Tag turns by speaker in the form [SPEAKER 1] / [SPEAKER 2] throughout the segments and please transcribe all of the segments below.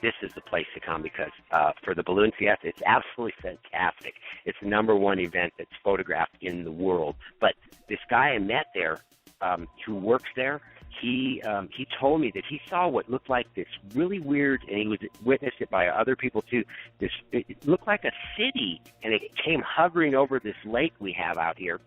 [SPEAKER 1] this is the place to come because for the balloon fiesta, it's absolutely fantastic. It's the #1 event that's photographed in the world. But this guy I met there who works there, he told me that he saw what looked like this really weird, and he was witnessed it by other people too. It looked like a city, and it came hovering over this lake we have out here,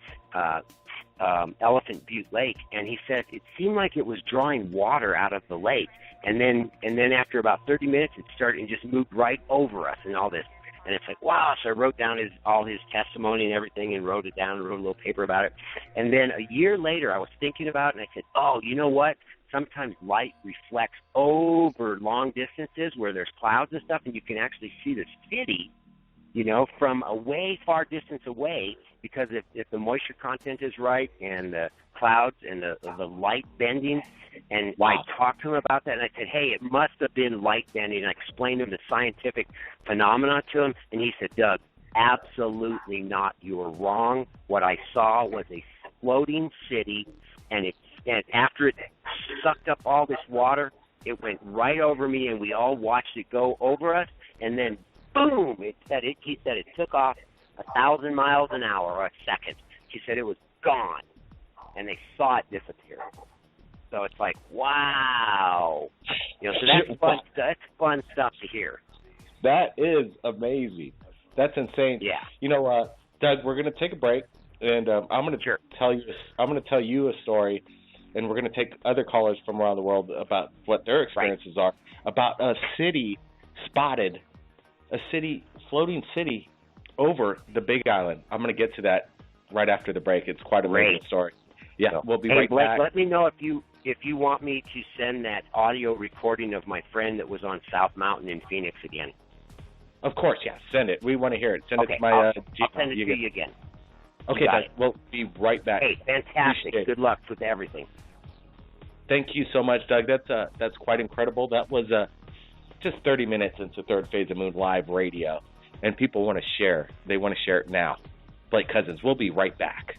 [SPEAKER 1] Elephant Butte Lake, and he said it seemed like it was drawing water out of the lake, and then after about 30 minutes, it started and just moved right over us and all this. And it's like, wow. So I wrote down all his testimony and everything and wrote it down and wrote a little paper about it. And then a year later, I was thinking about it, and I said, oh, you know what? Sometimes light reflects over long distances where there's clouds and stuff, and you can actually see the city, from a way far distance away, because if the moisture content is right and the clouds and the light bending, and I talked to him about that, and I said, hey, it must have been light bending, and I explained to him the scientific phenomena to him, and he said, Doug, absolutely not. You were wrong. What I saw was a floating city, and after it sucked up all this water, it went right over me, and we all watched it go over us, and then boom! He said it took off 1,000 miles an hour or a second. He said it was gone, and they saw it disappear. So it's like, wow. So that's fun. That's fun stuff to hear.
[SPEAKER 2] That is amazing. That's insane.
[SPEAKER 1] Yeah.
[SPEAKER 2] Doug, we're going to take a break, and I'm going to tell you. I'm going to tell you a story, and we're going to take other callers from around the world about what their experiences are about a city spotted, floating city over the Big Island. I'm going to get to that right after the break. It's quite a amazing story. Yeah, we'll be right
[SPEAKER 1] Blake,
[SPEAKER 2] back.
[SPEAKER 1] Let me know if you want me to send that audio recording of my friend that was on South Mountain in Phoenix again.
[SPEAKER 2] Of course, yeah. Send it. We want to hear it. Send it to my
[SPEAKER 1] I'll send it to you again.
[SPEAKER 2] Okay, Doug. We'll be right back.
[SPEAKER 1] Hey, fantastic. Good luck with everything.
[SPEAKER 2] Thank you so much, Doug. That's quite incredible. That was just 30 minutes into Third Phase of Moon Live Radio, and people want to share. They want to share it now. Blake Cousins, we'll be right back.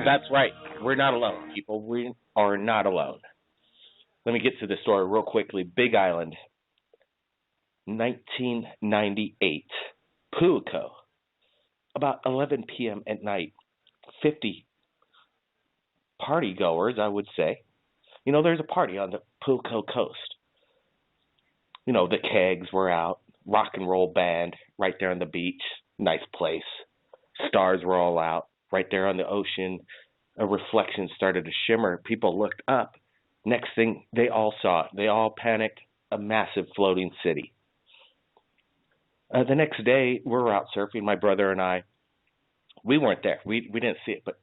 [SPEAKER 2] That's right. We're not alone, people. We are not alone. Let me get to the story real quickly. Big Island, 1998. Puuko. About 11 p.m. at night, 50 party goers, I would say. There's a party on the Puuko coast. The kegs were out, rock and roll band right there on the beach, nice place. Stars were all out, right there on the ocean. A reflection started to shimmer. People looked up. Next thing, they all saw it. They all panicked. A massive floating city. The next day, we were out surfing, my brother and I. We weren't there. We didn't see it, but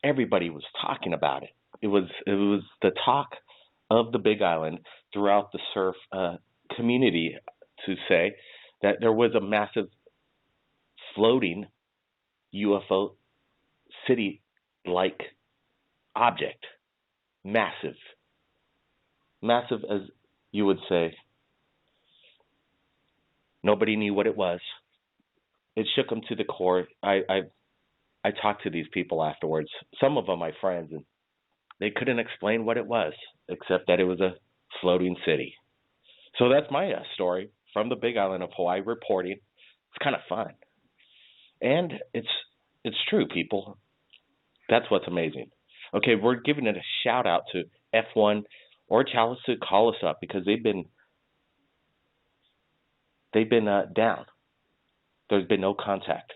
[SPEAKER 2] everybody was talking about it. It was the talk of the Big Island throughout the surf community to say that there was a massive floating UFO city-like object. Massive. Massive as you would say. Nobody knew what it was. It shook them to the core. I talked to these people afterwards. Some of them my friends, and they couldn't explain what it was, except that it was a floating city. So that's my story from the Big Island of Hawaii reporting. It's kind of fun. And it's true, people. That's what's amazing. Okay, we're giving it a shout out to F1 or Chalice to call us up because they've been down. There's been no contact.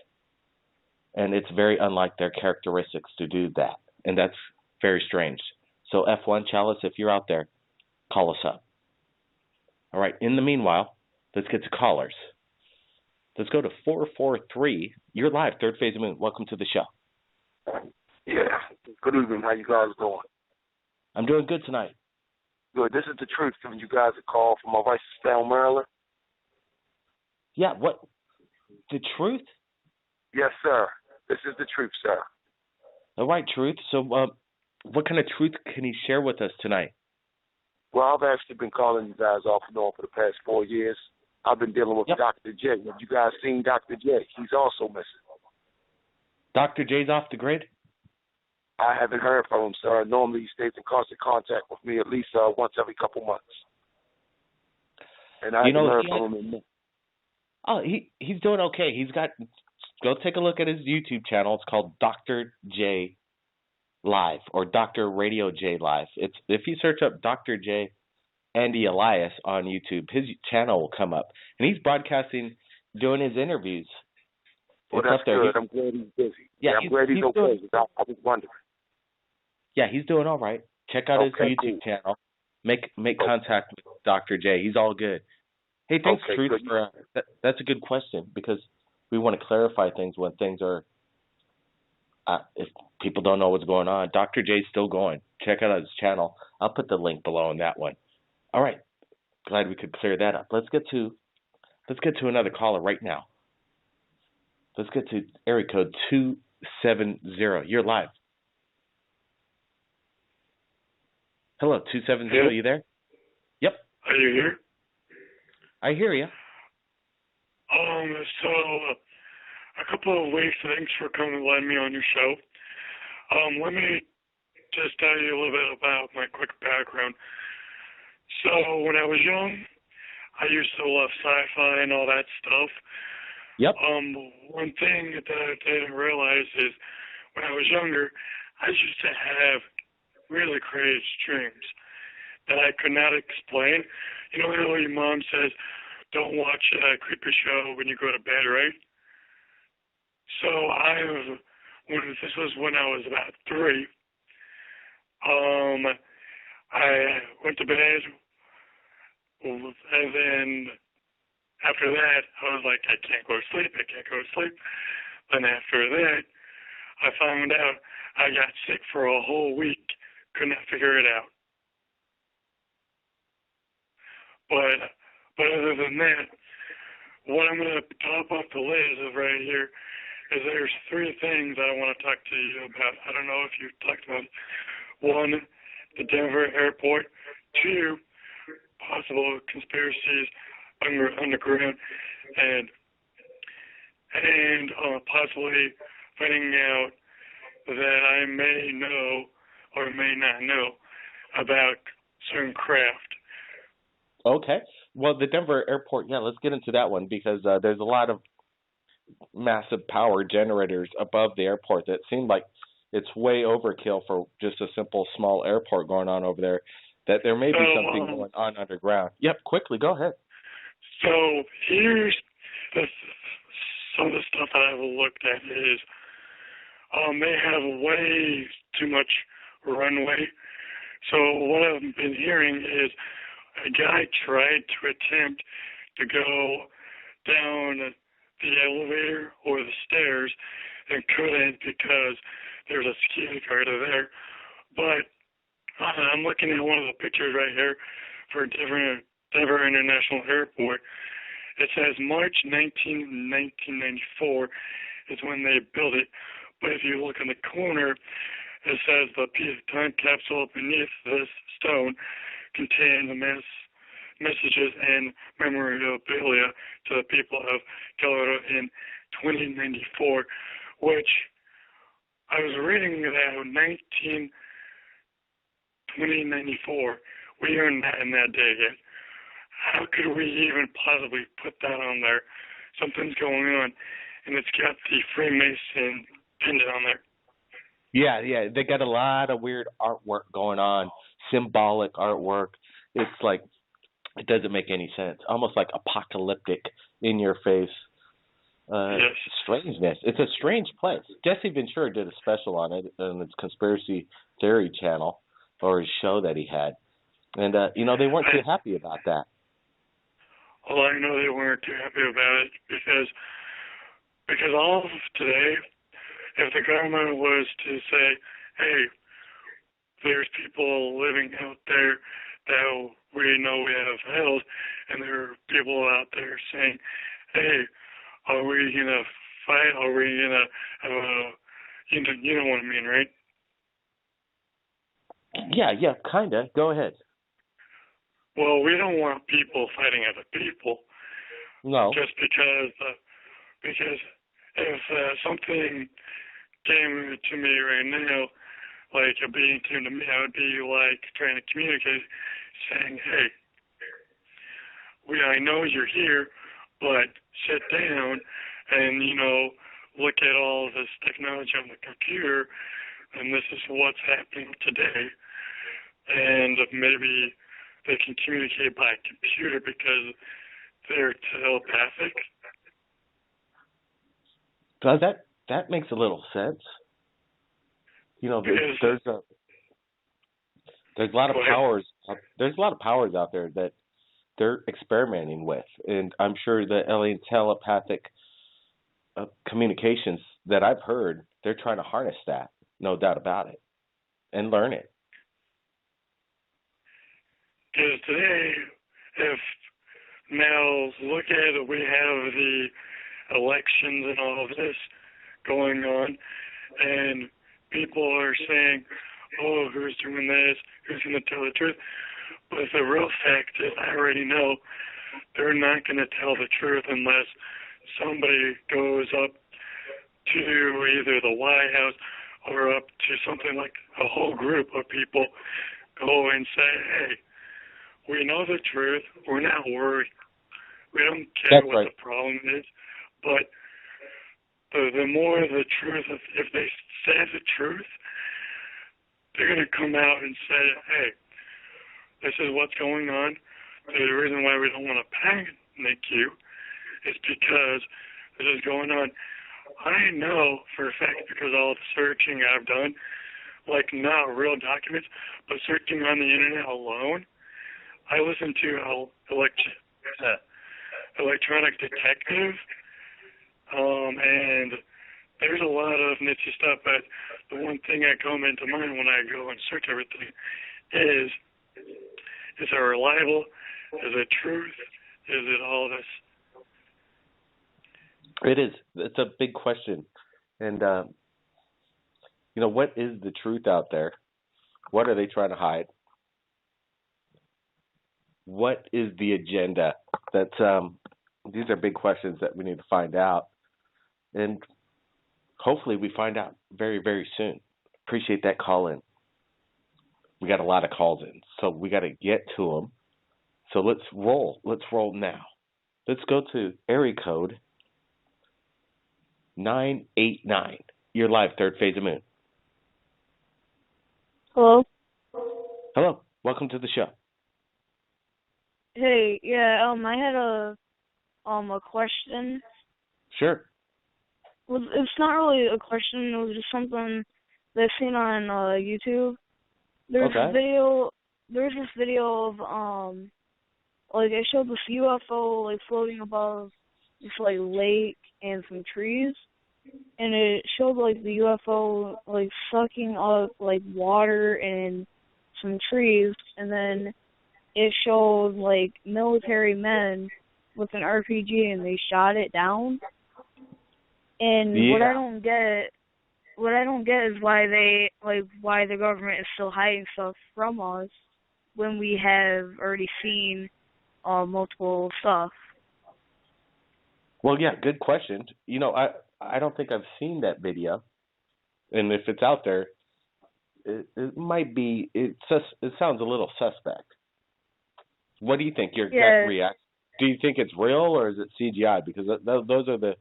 [SPEAKER 2] And it's very unlike their characteristics to do that. And that's very strange. So F1 Chalice, if you're out there, call us up. All right, in the meanwhile, let's get to callers. Let's go to 443. You're live, Third Phase of Moon. Welcome to the show.
[SPEAKER 3] Yeah. Good evening. How you guys doing?
[SPEAKER 2] I'm doing good tonight.
[SPEAKER 3] Good. This is the truth. Giving you guys a call from my Winston-Salem, Maryland.
[SPEAKER 2] Yeah, what? The truth?
[SPEAKER 3] Yes, sir. This is the truth, sir.
[SPEAKER 2] All right, truth. So what kind of truth can you share with us tonight?
[SPEAKER 3] Well, I've actually been calling you guys off and on for the past 4 years. I've been dealing with Dr. J. Have you guys seen Dr. J? He's also missing.
[SPEAKER 2] Dr. J's off the grid?
[SPEAKER 3] I haven't heard from him, sir. Normally he stays in constant contact with me at least once every couple months. And I haven't heard from him.
[SPEAKER 2] Oh, he's doing okay. Go take a look at his YouTube channel. It's called Dr. J Live or Dr. Radio J Live. If you search up Dr. J Andy Elias on YouTube, his channel will come up. And he's broadcasting, doing his interviews.
[SPEAKER 3] Well, that's good. I'm glad he's busy. Yeah, I'm glad he's okay. I was wondering.
[SPEAKER 2] Yeah, he's doing all right. Check out his YouTube channel. Make contact with Dr. J. He's all good. Hey, thanks, Truth, for that's a good question because we want to clarify things when things are if people don't know what's going on. Dr. J's still going. Check out his channel. I'll put the link below on that one. All right. Glad we could clear that up. Let's get to another caller right now. Let's get to area code 270. You're live. Hello, 270. Are you there? Yep.
[SPEAKER 4] Are you here?
[SPEAKER 2] I hear you.
[SPEAKER 4] So a couple of weeks. Thanks for coming and letting me on your show. Let me just tell you a little bit about my quick background. So when I was young, I used to love sci-fi and all that stuff.
[SPEAKER 2] Yep.
[SPEAKER 4] One thing that I didn't realize is when I was younger, I used to have really crazy dreams that I could not explain. You know how your mom says, don't watch a creepy show when you go to bed, right? So this was when I was about 3. I went to bed, and then after that, I was like, I can't go to sleep. Then after that, I found out I got sick for a whole week. Could not figure it out. But other than that, what I'm going to top off the list of right here is there's 3 things I want to talk to you about. I don't know if you've talked about it. 1, the Denver airport. 2, possible conspiracies underground, and possibly finding out that I may know or may not know about certain craft.
[SPEAKER 2] Okay. Well, the Denver airport, let's get into that one because there's a lot of massive power generators above the airport that seem like it's way overkill for just a simple small airport going on over there, that there may be something going on underground. Yep, quickly, go ahead.
[SPEAKER 4] So here's some of the stuff that I've looked at is they have way too much runway. So what I've been hearing is a guy tried to attempt to go down the elevator or the stairs and couldn't because there's a security guard there. But I'm looking at one of the pictures right here for Denver International Airport. It says March 1994 is when they built it. But if you look in the corner, it says the time capsule beneath this stone contains messages and memorabilia to the people of Colorado in 2094, which I was reading that 2094, we aren't in that day yet. How could we even possibly put that on there? Something's going on, and it's got the Freemason pendant on there.
[SPEAKER 2] Yeah, they got a lot of weird artwork going on, symbolic artwork. It's like, it doesn't make any sense. Almost like apocalyptic, in your face.
[SPEAKER 4] Yes.
[SPEAKER 2] Strangeness. It's a strange place. Jesse Ventura did a special on it on his Conspiracy Theory channel, or his show that he had. And, they weren't too happy about that.
[SPEAKER 4] Well, I know they weren't too happy about it because all of today, if the government was to say, hey, there's people living out there that we know we have held, and there are people out there saying, hey, are we going to fight? Are we going to have a, you know what I mean, right?
[SPEAKER 2] Yeah, kind of. Go ahead.
[SPEAKER 4] Well, we don't want people fighting other people.
[SPEAKER 2] No.
[SPEAKER 4] Just because if something came to me right now, like a being came to me, I would be like trying to communicate, saying, hey, I know you're here, but sit down and, look at all this technology on the computer, and this is what's happening today. And maybe they can communicate by computer because they're telepathic.
[SPEAKER 2] So that makes a little sense. There's a lot of powers. There's a lot of powers out there that they're experimenting with, and I'm sure the alien telepathic communications that I've heard, they're trying to harness that, no doubt about it, and learn it.
[SPEAKER 4] Because today, look at it, we have the elections and all of this going on, and people are saying, oh, who's doing this, who's going to tell the truth? But the real fact is, I already know they're not going to tell the truth unless somebody goes up to either the White House or up to something like a whole group of people go and say, hey, we know the truth. We're not worried. We don't care what the problem is. But the more the truth, if they say the truth, they're going to come out and say, hey, this is what's going on. The reason why we don't want to panic you is because this is going on. I know for a fact, because all the searching I've done, like not real documents, but searching on the internet alone, I listen to Electronic Detective, and there's a lot of niche stuff, but the one thing that comes into mind when I go and search everything is it reliable? Is it truth? Is it all this?
[SPEAKER 2] It is. It's a big question. And, what is the truth out there? What are they trying to hide? What is the agenda? These are big questions that we need to find out. And hopefully we find out very, very soon. Appreciate that call in. We got a lot of calls in, so we got to get to them. So let's roll. Let's roll now. Let's go to area code 989. You're live, third phase of moon.
[SPEAKER 5] Hello?
[SPEAKER 2] Hello. Welcome to the show.
[SPEAKER 5] Hey, yeah, I had a question.
[SPEAKER 2] Sure.
[SPEAKER 5] Well, it's not really a question, it was just something that I've seen on YouTube. There's this video of like it showed this UFO like floating above this like lake and some trees, and it showed like the UFO like sucking up like water and some trees, and then it showed like military men with an RPG and they shot it down. And what I don't get is why the government is still hiding stuff from us when we have already seen multiple stuff.
[SPEAKER 2] Well, yeah, good question. You know, I don't think I've seen that video, and if it's out there, it might be. It sounds a little suspect. What do you think? Your gut reaction? Do you think it's real or is it CGI? Because those are the.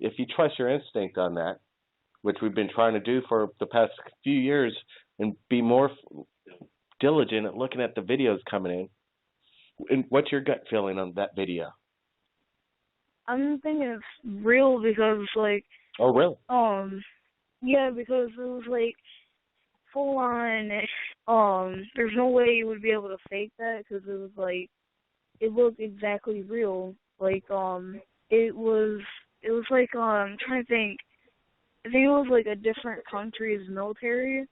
[SPEAKER 2] If you trust your instinct on that, which we've been trying to do for the past few years, and be more diligent at looking at the videos coming in. And what's your gut feeling on that video?
[SPEAKER 5] I'm thinking it's real because, like...
[SPEAKER 2] Oh, really?
[SPEAKER 5] Yeah, because it was, like, full on, there's no way you would be able to fake that because it was, like, it looked exactly real. Like, it was like, I'm trying to think, I think it was, like, a different country's military,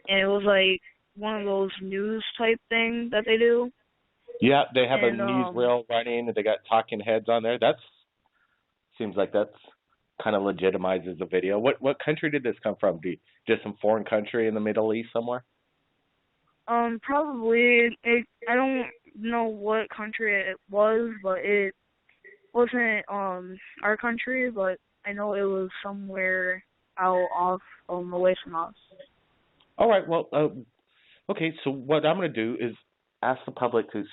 [SPEAKER 5] and it was, like, one of those news type things that they do.
[SPEAKER 2] Yeah, they have a newsreel running, and they got talking heads on there. Seems like that's kind of legitimizes the video. What country did this come from? Just some foreign country in the Middle East somewhere?
[SPEAKER 5] Probably. I don't know what country it was, but it wasn't our country, but I know it was somewhere out off away from us.
[SPEAKER 2] All right. Well, okay. So what I'm going to do is ask the public to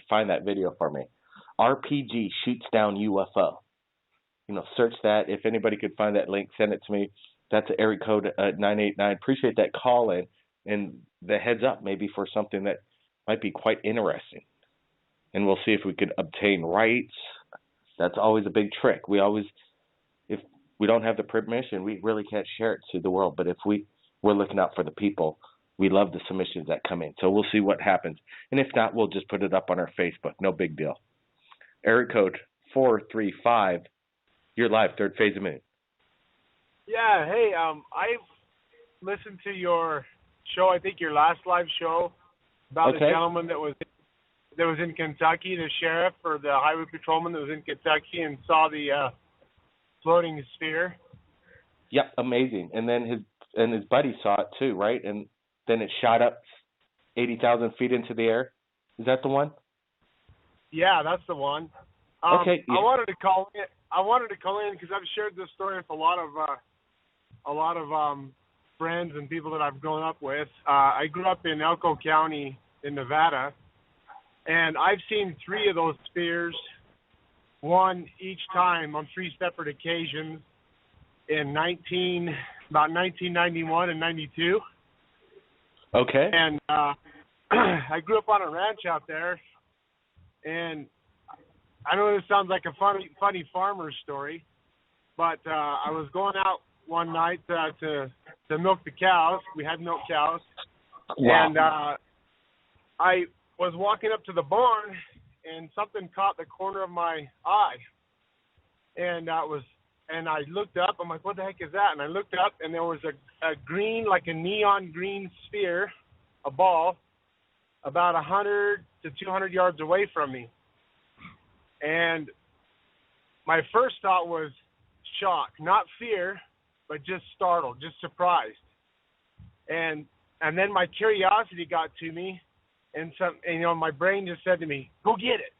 [SPEAKER 2] find that video for me. RPG shoots down UFO. You know, search that. If anybody could find that link, send it to me. That's area code 989. Appreciate that call in and the heads up maybe for something that might be quite interesting. And we'll see if we could obtain rights. That's always a big trick. If we don't have the permission, we really can't share it to the world. But if we're looking out for the people, we love the submissions that come in. So we'll see what happens. And if not, we'll just put it up on our Facebook. No big deal. Area code 435. You're live, third phase of moon.
[SPEAKER 6] Yeah, hey, I've listened to your show, I think your last live show, about the gentleman that was in Kentucky, the sheriff or the highway patrolman that was in Kentucky and saw the floating sphere.
[SPEAKER 2] Yep, amazing. And then his buddy saw it too, right? And then it shot up 80,000 feet into the air. Is that the one?
[SPEAKER 6] Yeah, that's the one.
[SPEAKER 2] Okay.
[SPEAKER 6] Yeah. I wanted to call in because I've shared this story with a lot of friends and people that I've grown up with. I grew up in Elko County in Nevada, and I've seen 3 of those spheres, one each time on 3 separate occasions in about 1991 and 92.
[SPEAKER 2] Okay.
[SPEAKER 6] And I grew up on a ranch out there, and I know this sounds like a funny farmer story, but I was going out one night to milk the cows. We had milk cows. Wow. And I was walking up to the barn, and something caught the corner of my eye. And I looked up. I'm like, what the heck is that? And I looked up, and there was a green, like a neon green sphere, a ball, about 100 to 200 yards away from me. And my first thought was shock, not fear, but just startled, just surprised. And then my curiosity got to me, and my brain just said to me, go get it.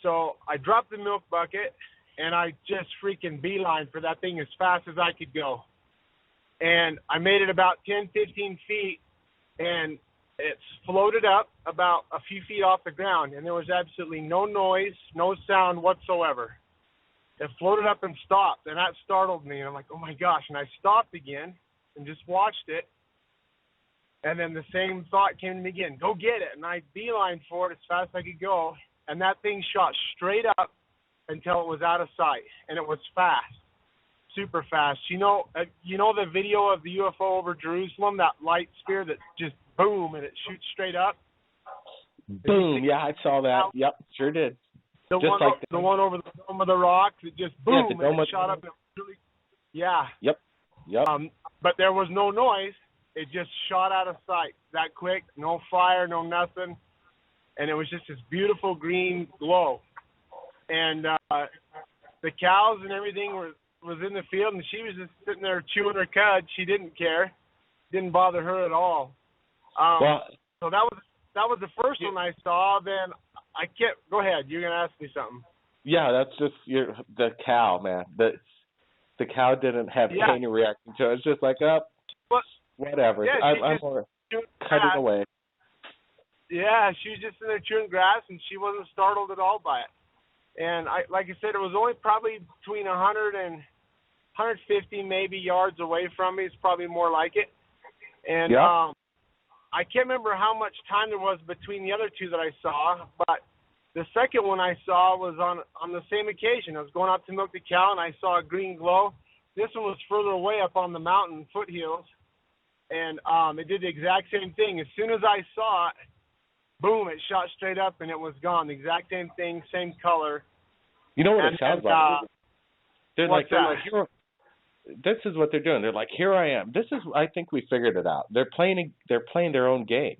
[SPEAKER 6] So I dropped the milk bucket, and I just freaking beeline for that thing as fast as I could go. And I made it about 10, 15 feet, and it floated up about a few feet off the ground, and there was absolutely no noise, no sound whatsoever. it floated up and stopped, and that startled me. And I'm like, oh my gosh! And I stopped again and just watched it. And then the same thought came to me again: go get it. And I beeline for it as fast as I could go, and that thing shot straight up until it was out of sight, and it was fast, super fast. You know the video of the UFO over Jerusalem, that light sphere that just boom and it shoots straight up.
[SPEAKER 2] Boom! Yeah, I saw that. Yep, sure did.
[SPEAKER 6] The one over the Dome of the Rock that just boom and it shot up. Yeah.
[SPEAKER 2] Yep.
[SPEAKER 6] But there was no noise. It just shot out of sight that quick. No fire, no nothing, and it was just this beautiful green glow. And the cows and everything was in the field, and she was just sitting there chewing her cud. She didn't care. Didn't bother her at all. So that was the first one I saw. Then I can't. Go ahead. You're gonna ask me something.
[SPEAKER 2] Yeah, that's just the cow, man. The cow didn't have any reaction to it. It's just like, whatever.
[SPEAKER 6] Yeah,
[SPEAKER 2] I'm more cutting away.
[SPEAKER 6] Yeah, she was just in there chewing grass, and she wasn't startled at all by it. And like I said, it was only probably between 100 and 150 maybe yards away from me. It's probably more like it. And I can't remember how much time there was between the other two that I saw, but the second one I saw was on the same occasion. I was going out to milk the cow, and I saw a green glow. This one was further away up on the mountain foothills, and it did the exact same thing. As soon as I saw it, boom, it shot straight up, and it was gone. The exact same thing, same color.
[SPEAKER 2] You know what it sounds like? They're like, this is what they're doing. They're like, here I am. I think we figured it out. They're playing their own game.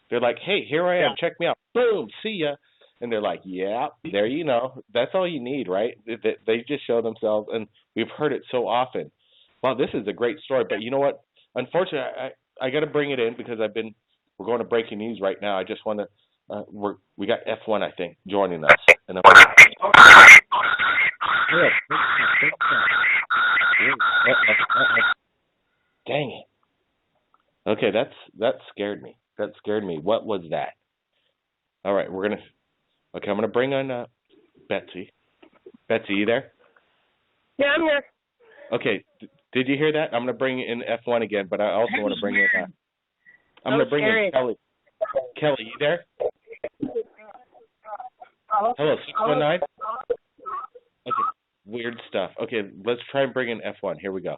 [SPEAKER 2] They're like, hey, here I am. Check me out. Boom, see ya. And they're like, yeah, there you know. That's all you need, right? They just show themselves, and we've heard it so often. Wow, this is a great story. But you know what? Unfortunately, I got to bring it in because we're going to breaking news right now. I just want to, we got F1, I think, joining us. And dang it. Okay, that scared me. That scared me. What was that? All right, I'm going to bring on Betsy. Betsy, you there?
[SPEAKER 7] Yeah, I'm here.
[SPEAKER 2] Okay, did you hear that? I'm going to bring in F1 again, but I also want to bring in I'm going to bring in Kelly. Kelly, you there? Hello, 619? Okay, weird stuff. Okay, let's try and bring in F1. Here we go.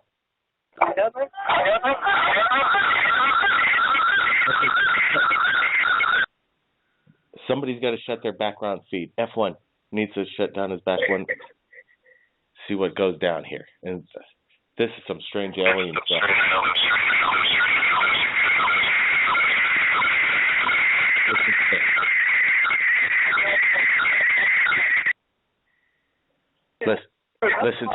[SPEAKER 2] Somebody's got to shut their background feed. F1 needs to shut down his background. See what goes down here. And this is some strange alien stuff. Listen.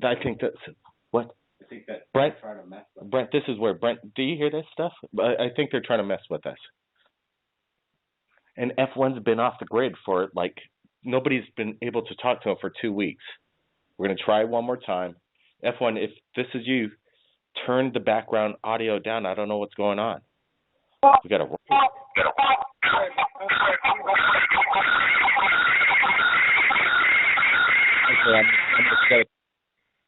[SPEAKER 2] I think that's what? Brent, this is where Brent, do you hear this stuff? I think they're trying to mess with us. And F1's been off the grid for nobody's been able to talk to him for 2 weeks. We're going to try one more time. F1, if this is you, turn the background audio down. I don't know what's going on. We got to.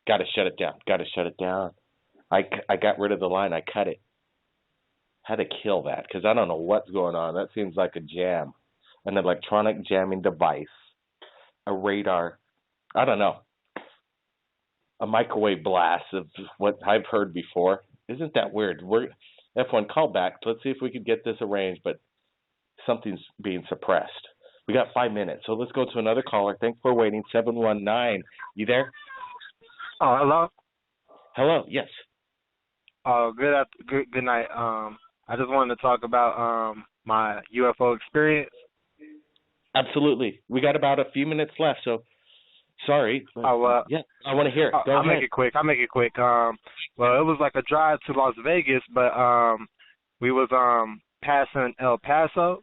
[SPEAKER 2] Got to shut it down. I got rid of the line. I cut it. Had to kill that because I don't know what's going on. That seems like a jam, an electronic jamming device, a radar. I don't know. A microwave blast of what I've heard before. Isn't that weird? F1, call back. Let's see if we could get this arranged, but something's being suppressed. We got 5 minutes, so let's go to another caller. Thanks for waiting. 719. You there?
[SPEAKER 8] Oh, hello.
[SPEAKER 2] Hello. Yes.
[SPEAKER 8] Oh, good night. I just wanted to talk about my UFO experience.
[SPEAKER 2] Absolutely. We got about a few minutes left, so sorry. Yeah, I want to hear it. Go ahead.
[SPEAKER 8] I'll make it quick. Well, it was like a drive to Las Vegas, but we was passing El Paso,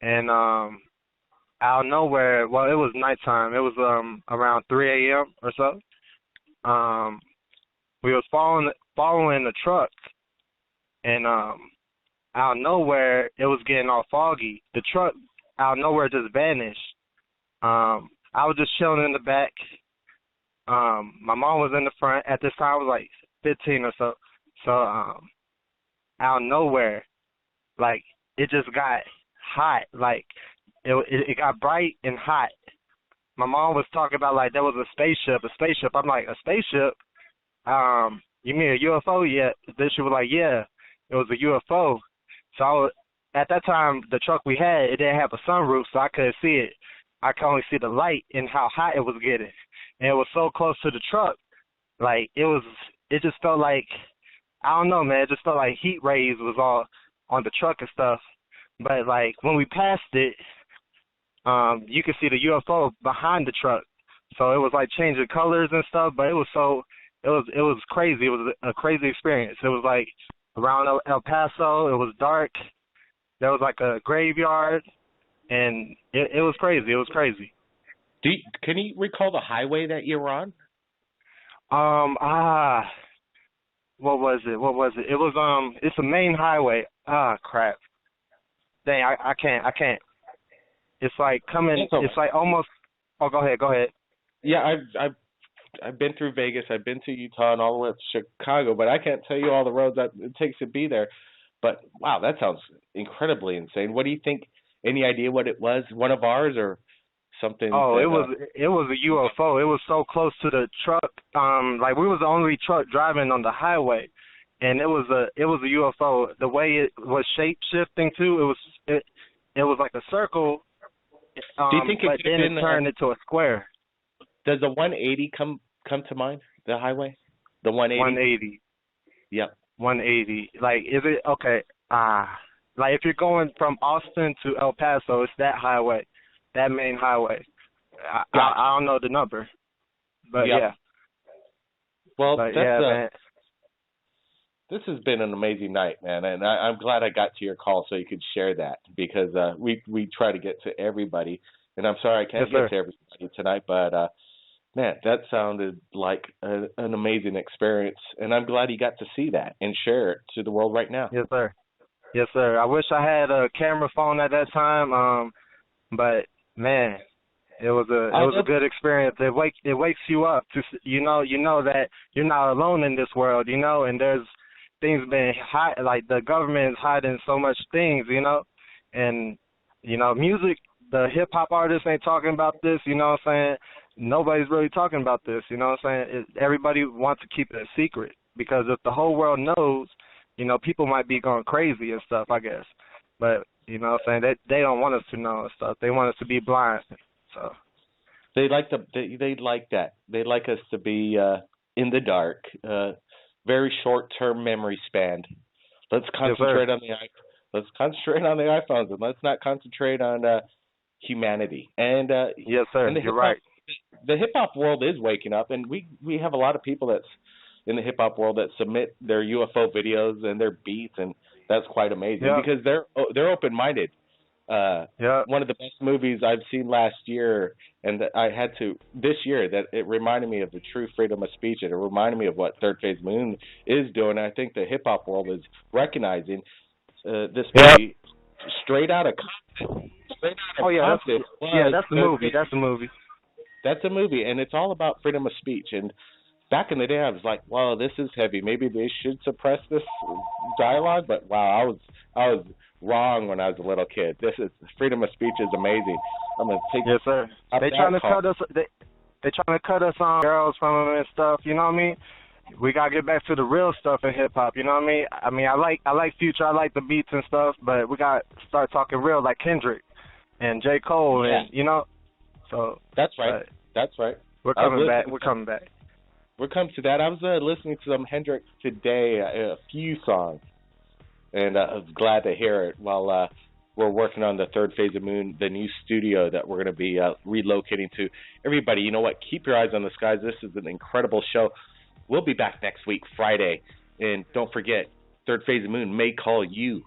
[SPEAKER 8] and out of nowhere, well, it was nighttime. It was around 3 a.m. or so. We was following the truck, and out of nowhere, it was getting all foggy. The truck out of nowhere just vanished. I was just chilling in the back. My mom was in the front. At this time, I was like 15 or so. So out of nowhere, like, it just got hot. Like, it got bright and hot. My mom was talking about, like, there was a spaceship. I'm like, a spaceship? You mean a UFO? Yeah. Then she was like, yeah, it was a UFO. So at that time, the truck we had, it didn't have a sunroof, so I couldn't see it. I could only see the light and how hot it was getting. And it was so close to the truck, like, it just felt like, I don't know, man, it just felt like heat rays was all on the truck and stuff. But, like, when we passed it, you could see the UFO behind the truck. So it was, like, changing colors and stuff, but it was crazy. It was a crazy experience. It was, like, around El Paso. It was dark. There was, like, a graveyard, and it was crazy. It was crazy.
[SPEAKER 2] Can you recall the highway that you were on?
[SPEAKER 8] What was it? It was, it's a main highway. Crap. Dang, I can't. It's like it's like almost, go ahead.
[SPEAKER 2] Yeah, I've been through Vegas, I've been to Utah and all the way up to Chicago, but I can't tell you all the roads that it takes to be there. But, wow, that sounds incredibly insane. What do you think? Any idea what it was? One of ours or something?
[SPEAKER 8] Oh, it was a UFO. It was so close to the truck. Like, we was the only truck driving on the highway, and it was a UFO. The way it was shape shifting too, it was like a circle.
[SPEAKER 2] Do you think
[SPEAKER 8] but then it turned into a square?
[SPEAKER 2] Does the 180 come to mind? The highway, the 180.
[SPEAKER 8] 180.
[SPEAKER 2] Yep.
[SPEAKER 8] 180. Like, is it okay? Like, if you're going from Austin to El Paso, it's that highway, that main highway. I don't know the number, but yeah.
[SPEAKER 2] Well,
[SPEAKER 8] but
[SPEAKER 2] man. This has been an amazing night, man, and I'm glad I got to your call so you could share that, because we try to get to everybody, and I'm sorry I can't get to everybody tonight, but man, that sounded like an amazing experience, and I'm glad you got to see that and share it to the world right now.
[SPEAKER 8] Yes, sir. Yes, sir. I wish I had a camera phone at that time, but man, it was a good experience. It wakes you up to you know that you're not alone in this world, and there's things been like the government is hiding so much things, and music, the hip hop artists ain't talking about this, you know what I'm saying? Nobody's really talking about this, you know what I'm saying? Everybody wants to keep it a secret, because if the whole world knows, people might be going crazy and stuff, I guess. But you know what I'm saying? They don't want us to know and stuff. They want us to be blind. So
[SPEAKER 2] they like that. They like us to be in the dark. Very short-term memory span. Let's concentrate on the iPhones, and let's not concentrate on humanity. And
[SPEAKER 8] yes, sir.
[SPEAKER 2] And
[SPEAKER 8] you're right.
[SPEAKER 2] The hip hop world is waking up, and we have a lot of people that's in the hip hop world that submit their UFO videos and their beats, and that's quite amazing because they're open-minded. One of the best movies I've seen last year, and that I had to this year, that it reminded me of the true freedom of speech, and it reminded me of what Third Phase Moon is doing. I think the hip hop world is recognizing this movie straight out of Compton.
[SPEAKER 8] That's the movie. That's the movie.
[SPEAKER 2] That's a movie, and it's all about freedom of speech. And back in the day, I was like, "Wow, this is heavy. Maybe they should suppress this dialogue." But wow, I was wrong when I was a little kid. Freedom of speech is amazing. I'm gonna take.
[SPEAKER 8] Yes, sir. They trying to cut us. They trying to cut us on girls from them and stuff. You know what I mean? We gotta get back to the real stuff in hip hop. You know what I mean? I like Future. I like the beats and stuff, but we gotta start talking real, like Kendrick and J. Cole, and So
[SPEAKER 2] that's right. That's right.
[SPEAKER 8] We're coming back. We're coming back.
[SPEAKER 2] We're coming to that. I was listening to some Hendrix today, a few songs, and I was glad to hear it while we're working on the Third Phase of Moon, the new studio that we're going to be relocating to. Everybody, you know what? Keep your eyes on the skies. This is an incredible show. We'll be back next week, Friday. And don't forget, Third Phase of Moon may call you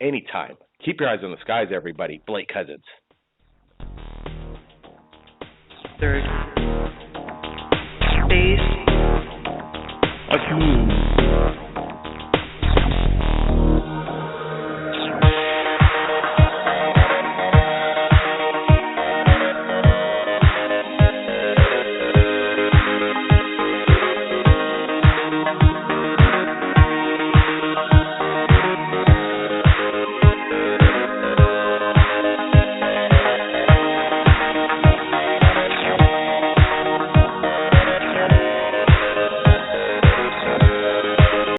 [SPEAKER 2] anytime. Keep your eyes on the skies, everybody. Blake Cousins.
[SPEAKER 9] Third Phase of Moon.